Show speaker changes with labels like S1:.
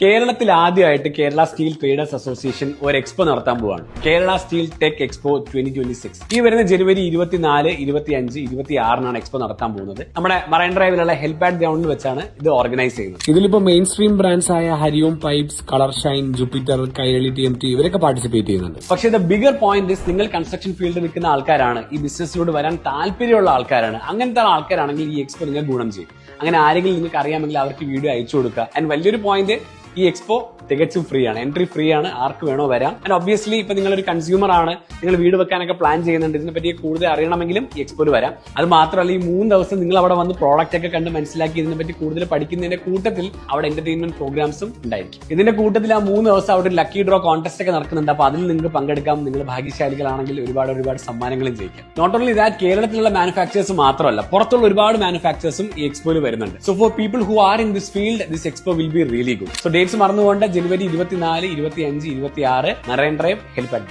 S1: കേരളത്തിൽ ആദ്യമായിട്ട് Kerala steel traders association ഒരു എക്സ്പോ നടത്താൻ പോവാണ്. Kerala steel tech expo 2026. ഈ വരുന്ന ജനുവരി 24, 25, 26 എക്സ്പോ നടത്താൻ പോകുന്നത്. നമ്മുടെ മറൈൻ ഡ്രൈവിലുള്ള ഹെൽപാഡ് ഗ്രൗണ്ടിൽ വെച്ചാണ് ഇത് ഓർഗനൈസ് ചെയ്യുന്നത്.
S2: ഇതിലിപ്പോ മെയിൻ സ്ട്രീം ബ്രാൻഡ്സ് ആയ Hari Om pipes, colour Shine, Jupiter, Kairali TMT ഇവരൊക്കെ പാർട്ടിസിപ്പേറ്റ് ചെയ്യുന്നുണ്ട്.
S1: പക്ഷേ ദ ബിഗർ പോയിന്റ് ഇസ് നിങ്ങൾ കൺസ്ട്രക്ഷൻ ഫീൽഡിൽ നിൽക്കുന്ന ആൾക്കാരാണ്, ഈ ബിസിനസ്സിലൂടെ വരാൻ താല്പര്യമുള്ള ആൾക്കാരാണ്. അങ്ങനത്തെ ആൾക്കാരാണെങ്കിൽ ഈ എക്സ്പോ നിങ്ങൾ ഗുണം ചെയ്യും. അങ്ങനെ ആരെങ്കിലും നിങ്ങൾക്ക് അറിയാമെങ്കിൽ അവർക്ക് വീഡിയോ അയച്ചു കൊടുക്കുക. ആൻഡ് വലിയൊരു പോയിന്റ്, ഈ എക്സ്പോ തികച്ചും ഫ്രീ ആണ്, എൻട്രി ഫ്രീ ആണ്, ആർക്ക് വേണോ വരാം. ആൻഡ് ഒബ്വിയസ്ലി ഇപ്പൊ നിങ്ങളൊരു കൺസ്യൂമർ ആണ്, നിങ്ങൾ വീട് വെക്കാനൊക്കെ പ്ലാൻ ചെയ്യുന്നുണ്ട്, ഇതിനെപ്പറ്റി കൂടുതൽ അറിയണമെങ്കിലും ഈ എക്സ്പോയിൽ വരാം. അത് മാത്രമല്ല, ഈ 3 ദിവസം നിങ്ങൾ അവിടെ വന്ന് പ്രോഡക്റ്റ് ഒക്കെ കണ്ട് മനസ്സിലാക്കി ഇതിനെപ്പറ്റി കൂടുതൽ പഠിക്കുന്നതിന്റെ കൂട്ടത്തിൽ അവിടെ എന്റർടൈൻമെന്റ് പ്രോഗ്രാംസും ഉണ്ടായിരിക്കും. ഇതിന്റെ കൂട്ടത്തിൽ ആ 3 ദിവസം അവിടെ ഒരു ലക്കി ഡ്രോ കോൺടെസ്റ്റ് ഒക്കെ നടക്കുന്നുണ്ട്. അപ്പൊ അതിൽ നിങ്ങൾക്ക് പങ്കെടുക്കാം. നിങ്ങൾ ഭാഗ്യശാലികളാണെങ്കിൽ ഒരുപാട് സമ്മാനങ്ങളും ജയിക്കാം. നോട്ട് ഓൺലി ദാറ്റ്, കേരളത്തിലുള്ള മാനുഫാക്ചേഴ്സ് മാത്രമല്ല, പുറത്തുള്ള ഒരുപാട് മാനുഫാക്ചേഴ്സും ഈ എക്സ്പോയിൽ വരുന്നുണ്ട്. So for people who are in this field, this expo will be really good. So dates മറന്നുകൊണ്ട് ജനുവരി 24, 25, 26 മറൈൻ ഡ്രൈവ് ഹെൽപാഡ്.